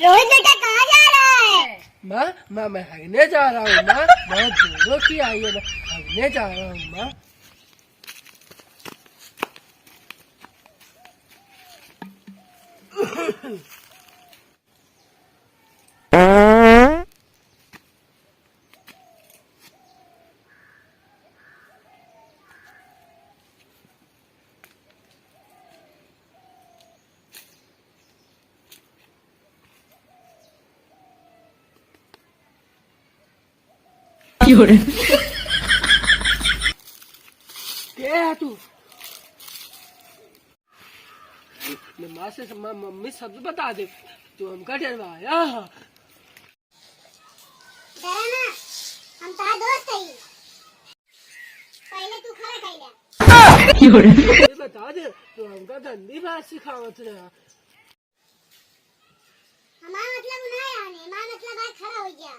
रोहित बेटा कहाँ जा रहा है? माँ मैं हगने जा रहा हूँ माँ, बहुत जोरों की आई है, मैं हगने जा रहा हूँ माँ। क्या है तू? माँ से मम्मी सब बता दे, तू हमका डरवाया। डरा ना, हम तारा दोस्त है। पहले तू खड़ा कइला। ये बता दे, तू हमका गंदी बात सिखावत रहा। हमारा मतलब ना आने, हमारा मतलब आज खड़ा हो गया।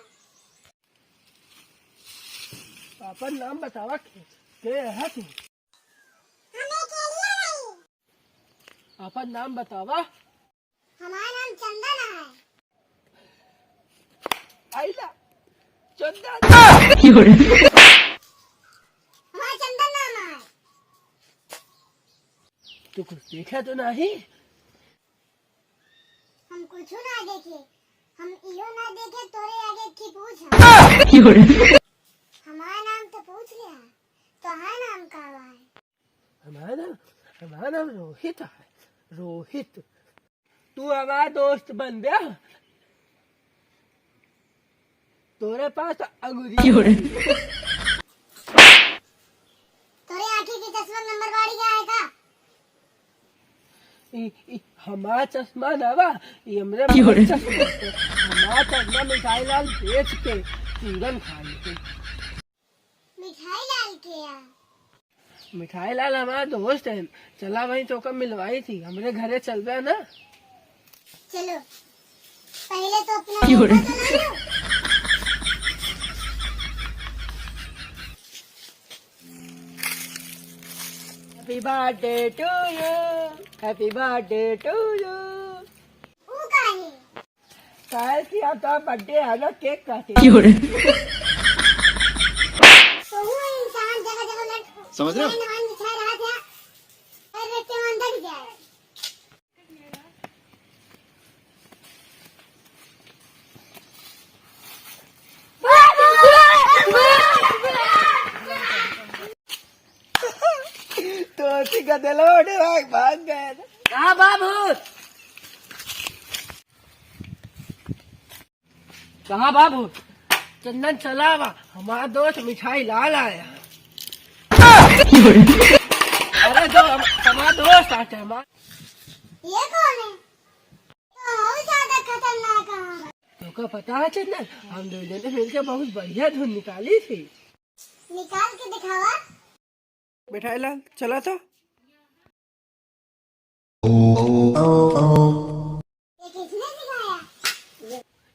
पापा नाम बतावा के है तू? हमें के लिए नहीं। पापा नाम बतावा। हमारा नाम चंदन है। आइला चंदन। हमारा चंदन नाम है। तू कुछ देखा तो नहीं? हम कुछ ना देखे, हम इहो ना देखे तोरे आगे की पूछ। हमारा नाम तो पूछ लिया, तो हमारा नाम का है? हमारा नाम रोहित है, रोहित। तू हमारा दोस्त बन गया। तोरे पास अंगूरी तोरे आंखें की चश्मा नंबर गाड़ी का है का? हमारा चश्मा ना बा, ये हमरे चश्मा है। हमारा चश्मा मिठाई लाल बेच के चूरन खा लेते। मिठाई लाल के या? मिठाई लाल हमारा दोस्त है, चला वही तो कब मिलवाई थी, हमरे घरे चल गया ना। चलो पहले तो अपना happy birthday to you, happy birthday to you. वो का है? कल की आपका बर्थडे है ना, केक काटे। तो वो इंसान जगह जगह लट समझ रहे हो? नहान बिछा रहा था, और रट्टे में अंदर गया। तो उसी का दिलवाड़े भाग गए। कहाँ बाबू? कहाँ बाबू? चंदन चला वा, हमारा दोस्त मिठाई लाल आया। अरे जो हमारा दोस्त आते हैं हमारा। ये कौन है? तो और ज्यादा खतरनाक है। तुमको पता है चंदन, हम दोनों ने मिलकर बहुत बढ़िया धुन निकाली थी। निकाल के दिखावा। मिठाई लाल चला था। ये किसने सिखाया?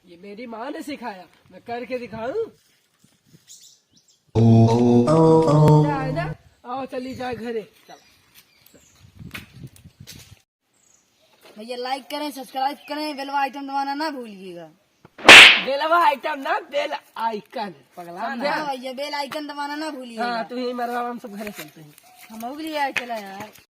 ये मेरी माँ ने सिखाया, मैं करके दिखाऊं? है ना, आओ चली जाए घरे। भैया लाइक करें, सब्सक्राइब करें, बेल आइटम दबाना ना भूलिएगा। बेलवा आइटम ना, बेल आइकन पगला समझा भैया, बेल आइकन दबाना ना भूलिएगा। हाँ तू ही मरवा, हम सब घरे चलते हैं। हम भी लिया चला यार।